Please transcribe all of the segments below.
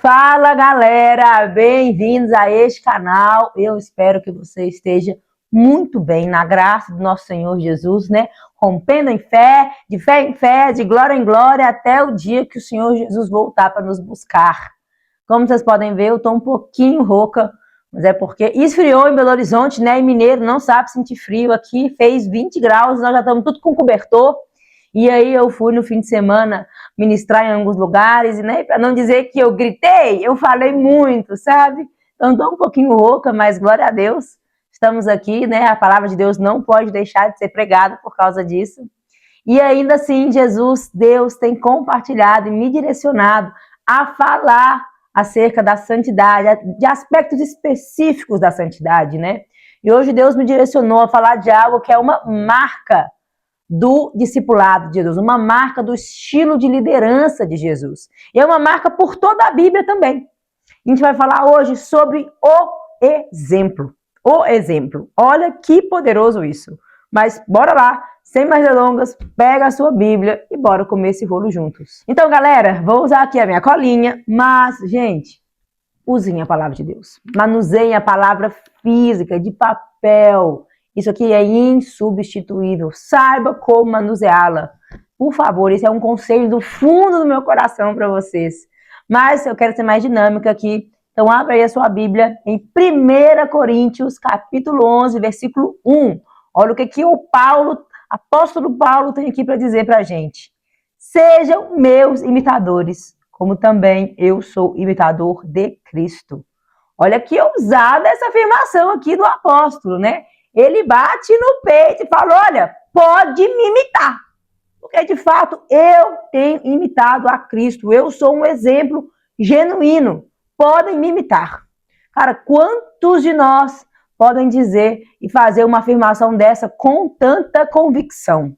Fala galera, bem-vindos a este canal. Eu espero que você esteja muito bem, na graça do nosso Senhor Jesus, né? Rompendo em fé em fé, de glória em glória, até o dia que o Senhor Jesus voltar para nos buscar. Como vocês podem ver, eu estou um pouquinho rouca, mas é porque esfriou em Belo Horizonte, né? E mineiro não sabe sentir frio. Aqui fez 20 graus, nós já estamos tudo com cobertor. E aí eu fui no fim de semana ministrar em alguns lugares, e né, para não dizer que eu gritei, eu falei muito, sabe? Então estou um pouquinho rouca, mas glória a Deus, estamos aqui, né? A palavra de Deus não pode deixar de ser pregada por causa disso. E ainda assim, Jesus, Deus tem compartilhado e me direcionado a falar acerca da santidade, de aspectos específicos da santidade, né? E hoje Deus me direcionou a falar de algo que é uma marca do discipulado de Jesus, uma marca do estilo de liderança de Jesus. E é uma marca por toda a Bíblia também. A gente vai falar hoje sobre o exemplo. O exemplo. Olha que poderoso isso. Mas bora lá, sem mais delongas, pega a sua Bíblia e bora comer esse rolo juntos. Então, galera, vou usar aqui a minha colinha, mas, gente, usem a palavra de Deus. Manuseiem a palavra física, de papel. Isso aqui é insubstituível. Saiba como manuseá-la. Por favor, esse é um conselho do fundo do meu coração para vocês. Mas eu quero ser mais dinâmica aqui. Então, abra aí a sua Bíblia em 1 Coríntios, capítulo 11, versículo 1. Olha o que o apóstolo Paulo tem aqui para dizer para a gente. Sejam meus imitadores, como também eu sou imitador de Cristo. Olha que ousada essa afirmação aqui do apóstolo, né? Ele bate no peito e fala, olha, pode me imitar. Porque, de fato, eu tenho imitado a Cristo. Eu sou um exemplo genuíno. Podem me imitar. Cara, quantos de nós podem dizer e fazer uma afirmação dessa com tanta convicção?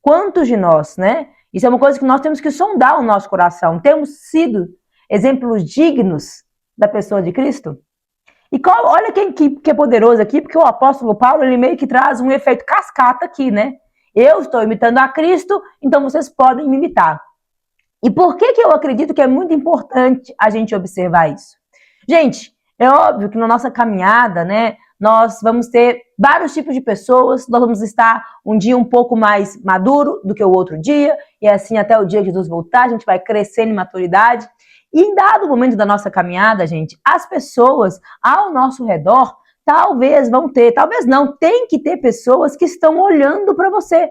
Quantos de nós, né? Isso é uma coisa que nós temos que sondar o nosso coração. Temos sido exemplos dignos da pessoa de Cristo? E olha que é poderoso aqui, porque o apóstolo Paulo, ele meio que traz um efeito cascata aqui, né? Eu estou imitando a Cristo, então vocês podem me imitar. E por que eu acredito que é muito importante a gente observar isso? Gente, é óbvio que na nossa caminhada, né, nós vamos ter vários tipos de pessoas, nós vamos estar um dia um pouco mais maduro do que o outro dia, e assim até o dia que Jesus voltar, a gente vai crescendo em maturidade. E em dado momento da nossa caminhada, gente, as pessoas ao nosso redor talvez vão ter, talvez não, tem que ter pessoas que estão olhando para você.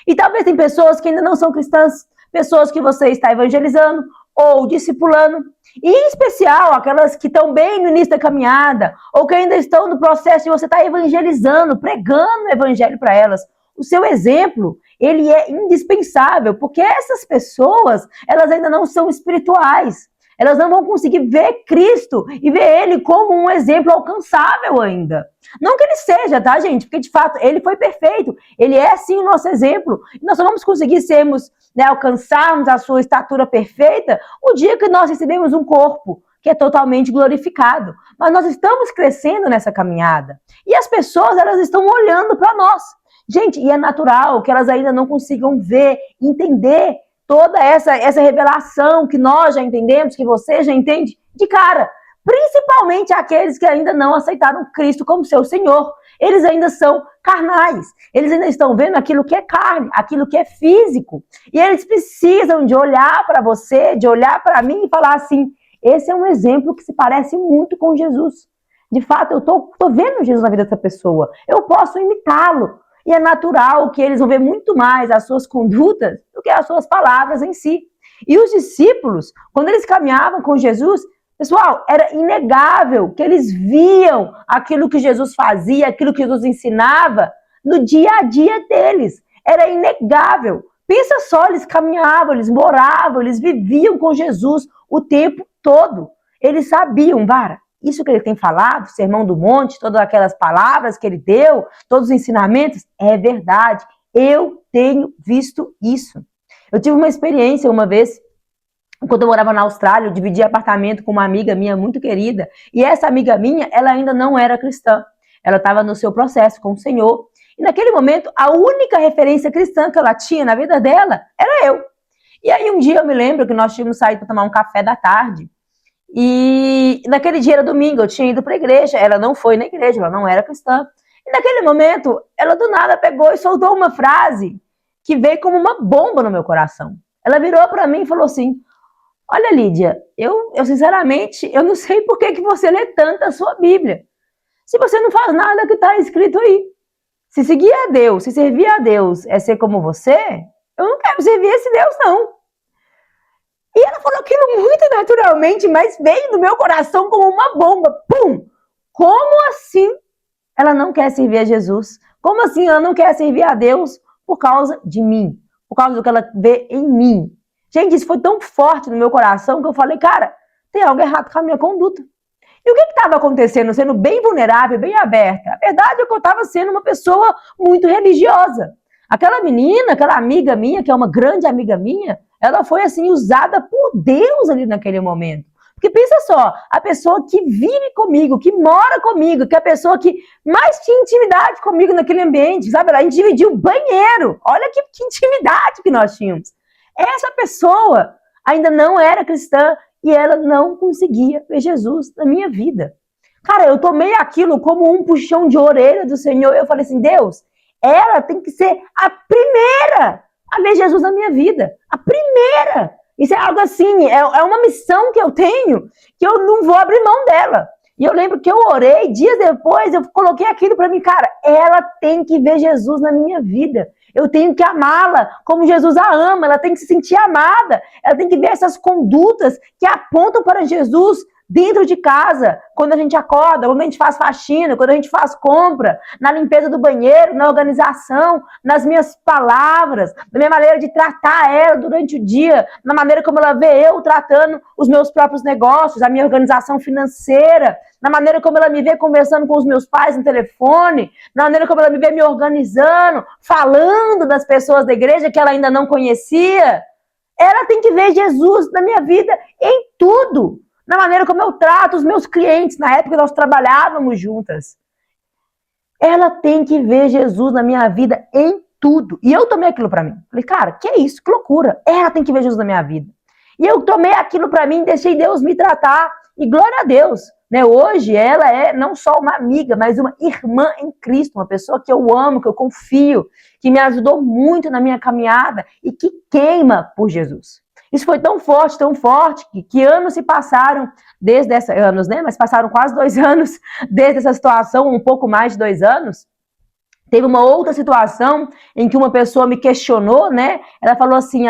E talvez tem pessoas que ainda não são cristãs, pessoas que você está evangelizando ou discipulando, e em especial aquelas que estão bem no início da caminhada, ou que ainda estão no processo de você estar evangelizando, pregando o evangelho para elas. O seu exemplo, ele é indispensável, porque essas pessoas, elas ainda não são espirituais. Elas não vão conseguir ver Cristo e ver Ele como um exemplo alcançável ainda. Não que Ele seja, tá, gente? Porque, de fato, Ele foi perfeito. Ele é, sim, o nosso exemplo. E nós só vamos conseguir sermos, né, alcançarmos a sua estatura perfeita o dia que nós recebemos um corpo que é totalmente glorificado. Mas nós estamos crescendo nessa caminhada. E as pessoas, elas estão olhando para nós. Gente, e é natural que elas ainda não consigam ver, entender toda essa revelação que nós já entendemos, que você já entende de cara. Principalmente aqueles que ainda não aceitaram Cristo como seu Senhor. Eles ainda são carnais. Eles ainda estão vendo aquilo que é carne, aquilo que é físico. E eles precisam de olhar para você, de olhar para mim e falar assim, esse é um exemplo que se parece muito com Jesus. De fato, eu tô vendo Jesus na vida dessa pessoa. Eu posso imitá-lo. E é natural que eles vão ver muito mais as suas condutas do que as suas palavras em si. E os discípulos, quando eles caminhavam com Jesus, pessoal, era inegável que eles viam aquilo que Jesus fazia, aquilo que Jesus ensinava no dia a dia deles. Era inegável. Pensa só, eles caminhavam, eles moravam, eles viviam com Jesus o tempo todo. Eles sabiam, Vara, isso que ele tem falado, Sermão do Monte, todas aquelas palavras que ele deu, todos os ensinamentos, é verdade. Eu tenho visto isso. Eu tive uma experiência uma vez, quando eu morava na Austrália, eu dividi apartamento com uma amiga minha muito querida, e essa amiga minha, ela ainda não era cristã. Ela estava no seu processo com o Senhor. E naquele momento, a única referência cristã que ela tinha na vida dela era eu. E aí um dia eu me lembro que nós tínhamos saído para tomar um café da tarde, E naquele dia era domingo, eu tinha ido para a igreja, ela não foi na igreja, ela não era cristã. E naquele momento, ela do nada pegou e soltou uma frase que veio como uma bomba no meu coração. Ela virou para mim e falou assim: olha, Lídia, eu sinceramente, eu não sei por que você lê tanto a sua Bíblia. Se você não faz nada que está escrito aí. Se seguir a Deus, se servir a Deus é ser como você, eu não quero servir esse Deus, não. E ela falou aquilo muito naturalmente, mas veio do meu coração como uma bomba. Pum! Como assim ela não quer servir a Jesus? Como assim ela não quer servir a Deus por causa de mim? Por causa do que ela vê em mim? Gente, isso foi tão forte no meu coração que eu falei, cara, tem algo errado com a minha conduta. E o que estava acontecendo? Sendo bem vulnerável, bem aberta. A verdade é que eu estava sendo uma pessoa muito religiosa. Aquela menina, aquela amiga minha, que é uma grande amiga minha, ela foi assim usada por Deus ali naquele momento. Porque pensa só, a pessoa que vive comigo, que mora comigo, que é a pessoa que mais tinha intimidade comigo naquele ambiente, sabe? A gente dividiu o banheiro. Olha que intimidade que nós tínhamos. Essa pessoa ainda não era cristã e ela não conseguia ver Jesus na minha vida. Cara, eu tomei aquilo como um puxão de orelha do Senhor. Eu falei assim, Deus, ela tem que ser a primeira a ver Jesus na minha vida. A primeira. Isso é algo assim, é uma missão que eu tenho, que eu não vou abrir mão dela. E eu lembro que eu orei, dias depois, eu coloquei aquilo para mim, cara, ela tem que ver Jesus na minha vida. Eu tenho que amá-la como Jesus a ama, ela tem que se sentir amada, ela tem que ver essas condutas que apontam para Jesus dentro de casa, quando a gente acorda, quando a gente faz faxina, quando a gente faz compra, na limpeza do banheiro, na organização, nas minhas palavras, na minha maneira de tratar ela durante o dia, na maneira como ela vê eu tratando os meus próprios negócios, a minha organização financeira, na maneira como ela me vê conversando com os meus pais no telefone, na maneira como ela me vê me organizando, falando das pessoas da igreja que ela ainda não conhecia. Ela tem que ver Jesus na minha vida em tudo. Na maneira como eu trato os meus clientes, na época nós trabalhávamos juntas. Ela tem que ver Jesus na minha vida em tudo. E eu tomei aquilo para mim. Falei, cara, que é isso? Que loucura. Ela tem que ver Jesus na minha vida. E eu tomei aquilo para mim, deixei Deus me tratar. E glória a Deus. Né? Hoje ela é não só uma amiga, mas uma irmã em Cristo. Uma pessoa que eu amo, que eu confio, que me ajudou muito na minha caminhada e que queima por Jesus. Isso foi tão forte, que anos se passaram desde essa anos, né? Mas passaram quase 2 anos desde essa situação, um pouco mais de 2 anos. Teve uma outra situação em que uma pessoa me questionou, né? Ela falou assim,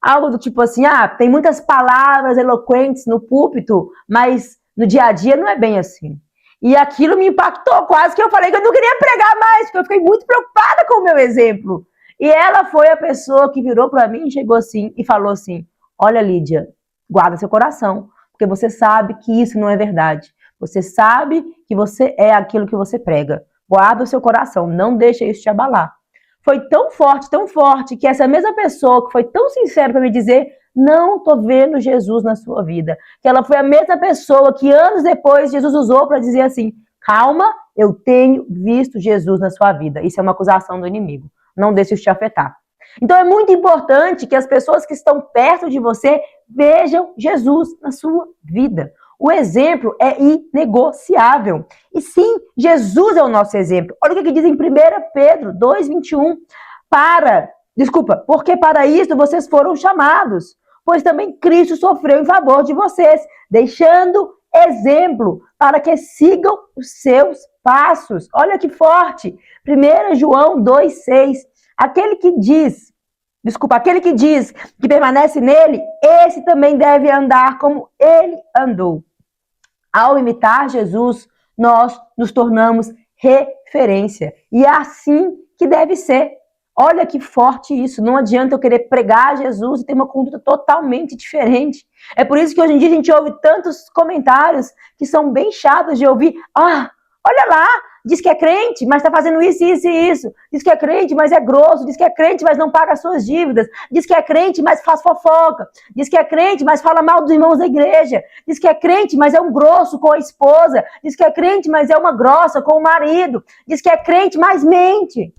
algo do tipo assim, tem muitas palavras eloquentes no púlpito, mas no dia a dia não é bem assim. E aquilo me impactou, quase que eu falei que eu não queria pregar mais, porque eu fiquei muito preocupada com o meu exemplo. E ela foi a pessoa que virou para mim, chegou assim e falou assim, olha, Lídia, guarda seu coração, porque você sabe que isso não é verdade. Você sabe que você é aquilo que você prega. Guarda o seu coração, não deixa isso te abalar. Foi tão forte, que essa mesma pessoa que foi tão sincera para me dizer, não tô vendo Jesus na sua vida. Que ela foi a mesma pessoa que anos depois Jesus usou para dizer assim, calma, eu tenho visto Jesus na sua vida. Isso é uma acusação do inimigo. Não deixe isso te afetar. Então é muito importante que as pessoas que estão perto de você vejam Jesus na sua vida. O exemplo é inegociável. E sim, Jesus é o nosso exemplo. Olha o que diz em 1 Pedro 2,21. Porque para isso vocês foram chamados, pois também Cristo sofreu em favor de vocês, deixando exemplo para que sigam os seus passos. Olha que forte. 1 João 2,6. Aquele que diz que permanece nele, esse também deve andar como ele andou. Ao imitar Jesus, nós nos tornamos referência. E é assim que deve ser. Olha que forte isso. Não adianta eu querer pregar Jesus e ter uma conduta totalmente diferente. É por isso que hoje em dia a gente ouve tantos comentários que são bem chatos de ouvir. Olha lá, diz que é crente, mas está fazendo isso, isso e isso. Diz que é crente, mas é grosso. Diz que é crente, mas não paga as suas dívidas. Diz que é crente, mas faz fofoca. Diz que é crente, mas fala mal dos irmãos da igreja. Diz que é crente, mas é um grosso com a esposa. Diz que é crente, mas é uma grossa com o marido. Diz que é crente, mas mente.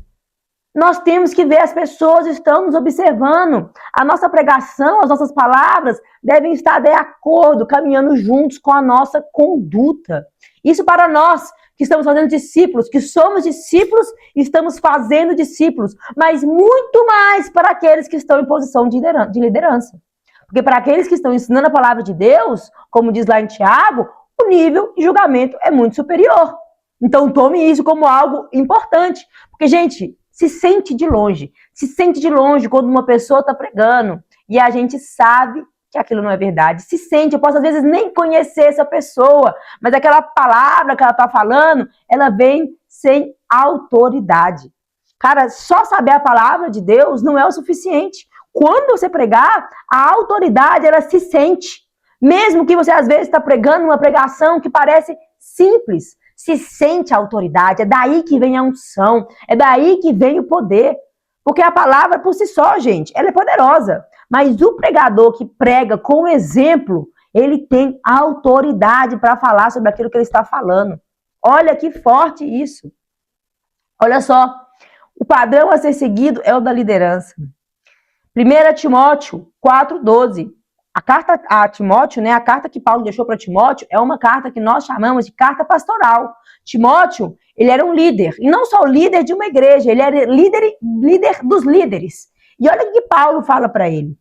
Nós temos que ver, as pessoas estão nos observando. A nossa pregação, as nossas palavras devem estar de acordo, caminhando juntos com a nossa conduta. Isso para nós que estamos fazendo discípulos, que somos discípulos e estamos fazendo discípulos, mas muito mais para aqueles que estão em posição de liderança. Porque para aqueles que estão ensinando a palavra de Deus, como diz lá em Tiago, o nível de julgamento é muito superior. Então tome isso como algo importante. Porque, gente, se sente de longe quando uma pessoa está pregando e a gente sabe que aquilo não é verdade. Se sente, eu posso às vezes nem conhecer essa pessoa, mas aquela palavra que ela está falando, ela vem sem autoridade. Cara, só saber a palavra de Deus não é o suficiente. Quando você pregar, a autoridade, ela se sente. Mesmo que você às vezes está pregando uma pregação que parece simples, se sente a autoridade, é daí que vem a unção, é daí que vem o poder. Porque a palavra por si só, gente, ela é poderosa. Mas o pregador que prega com exemplo, ele tem autoridade para falar sobre aquilo que ele está falando. Olha que forte isso. Olha só, o padrão a ser seguido é o da liderança. 1 Timóteo 4,12. A carta a Timóteo, né, a carta que Paulo deixou para Timóteo, é uma carta que nós chamamos de carta pastoral. Timóteo, ele era um líder, e não só o líder de uma igreja, ele era líder dos líderes. E olha o que Paulo fala para ele.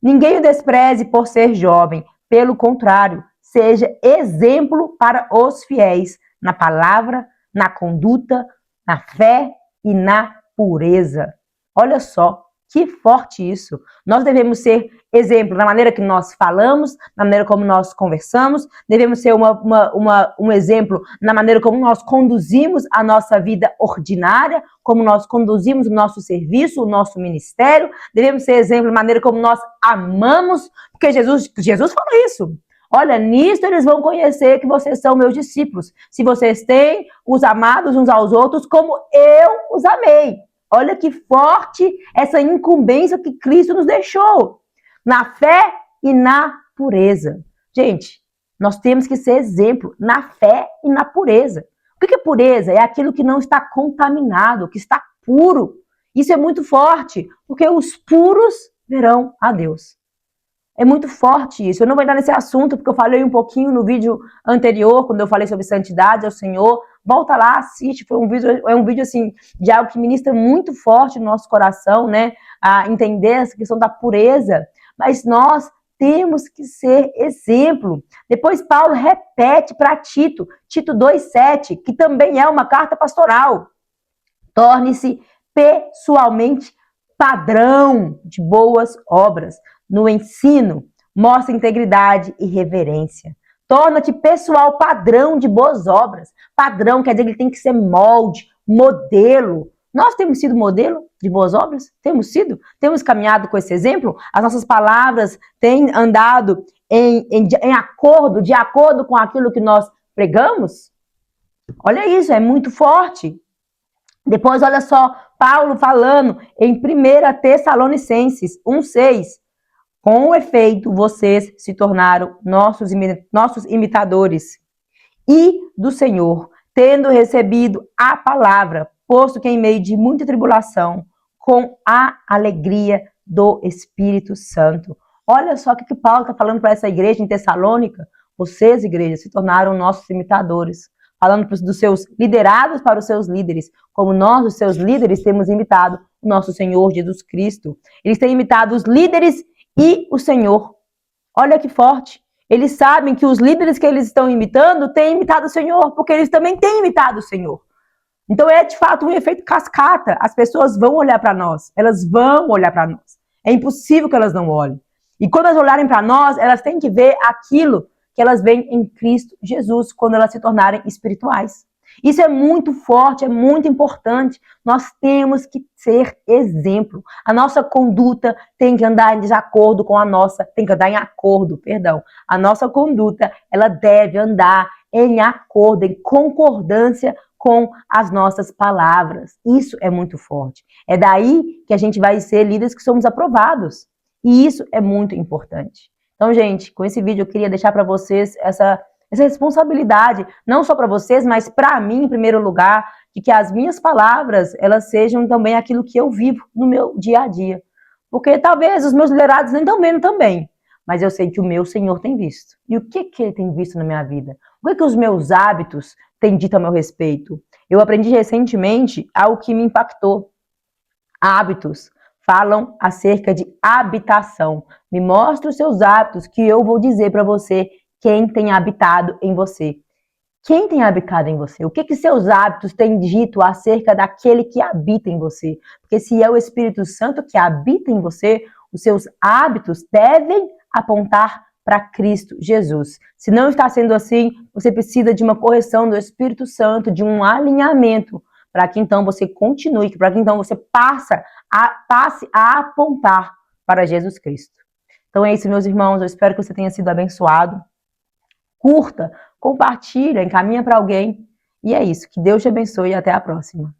Ninguém o despreze por ser jovem, pelo contrário, seja exemplo para os fiéis, na palavra, na conduta, na fé e na pureza. Olha só. Que forte isso. Nós devemos ser exemplo na maneira que nós falamos, na maneira como nós conversamos, devemos ser um exemplo na maneira como nós conduzimos a nossa vida ordinária, como nós conduzimos o nosso serviço, o nosso ministério, devemos ser exemplo na maneira como nós amamos, porque Jesus falou isso. Olha, nisto eles vão conhecer que vocês são meus discípulos, se vocês têm os amados uns aos outros como eu os amei. Olha que forte essa incumbência que Cristo nos deixou. Na fé e na pureza. Gente, nós temos que ser exemplo na fé e na pureza. O que é pureza? É aquilo que não está contaminado, que está puro. Isso é muito forte, porque os puros verão a Deus. É muito forte isso. Eu não vou entrar nesse assunto, porque eu falei um pouquinho no vídeo anterior, quando eu falei sobre santidade ao Senhor. Volta lá, assiste. É um vídeo assim, de algo que ministra muito forte no nosso coração, né? A entender essa questão da pureza. Mas nós temos que ser exemplo. Depois Paulo repete para Tito 2,7, que também é uma carta pastoral. Torne-se pessoalmente padrão de boas obras. No ensino, mostra integridade e reverência. Torna-te pessoal padrão de boas obras. Padrão quer dizer que ele tem que ser molde, modelo. Nós temos sido modelo de boas obras? Temos sido? Temos caminhado com esse exemplo? As nossas palavras têm andado de acordo com aquilo que nós pregamos? Olha isso, é muito forte. Depois, olha só, Paulo falando em 1 Tessalonicenses 1,6. Com efeito, vocês se tornaram nossos imitadores e do Senhor, tendo recebido a palavra, posto que em meio de muita tribulação, com a alegria do Espírito Santo. Olha só o que Paulo está falando para essa igreja em Tessalônica. Vocês, igreja, se tornaram nossos imitadores. Falando dos seus liderados para os seus líderes, como nós, os seus líderes, temos imitado o nosso Senhor Jesus Cristo. Eles têm imitado os líderes e o Senhor. Olha que forte. Eles sabem que os líderes que eles estão imitando têm imitado o Senhor, porque eles também têm imitado o Senhor. Então é de fato um efeito cascata. As pessoas vão olhar para nós. Elas vão olhar para nós. É impossível que elas não olhem. E quando elas olharem para nós, elas têm que ver aquilo que elas veem em Cristo Jesus, quando elas se tornarem espirituais. Isso é muito forte, é muito importante. Nós temos que ser exemplo. A nossa conduta tem que andar em desacordo com a nossa, tem que andar em acordo, perdão. A nossa conduta, ela deve andar em acordo, em concordância com as nossas palavras. Isso é muito forte. É daí que a gente vai ser líderes que somos aprovados. E isso é muito importante. Então, gente, com esse vídeo eu queria deixar para vocês essa responsabilidade, não só para vocês, mas para mim, em primeiro lugar, de que as minhas palavras, elas sejam também aquilo que eu vivo no meu dia a dia. Porque talvez os meus liderados nem estão vendo também, mas eu sei que o meu Senhor tem visto. E o que Ele tem visto na minha vida? O que os meus hábitos têm dito a meu respeito? Eu aprendi recentemente algo que me impactou. Hábitos falam acerca de habitação. Me mostre os seus hábitos que eu vou dizer para você quem tem habitado em você. Quem tem habitado em você? O que seus hábitos têm dito acerca daquele que habita em você? Porque se é o Espírito Santo que habita em você, os seus hábitos devem apontar para Cristo Jesus. Se não está sendo assim, você precisa de uma correção do Espírito Santo, de um alinhamento, para que então você continue, para que então você passe a apontar para Jesus Cristo. Então é isso, meus irmãos. Eu espero que você tenha sido abençoado. Curta, compartilha, encaminha para alguém. E é isso. Que Deus te abençoe e até a próxima.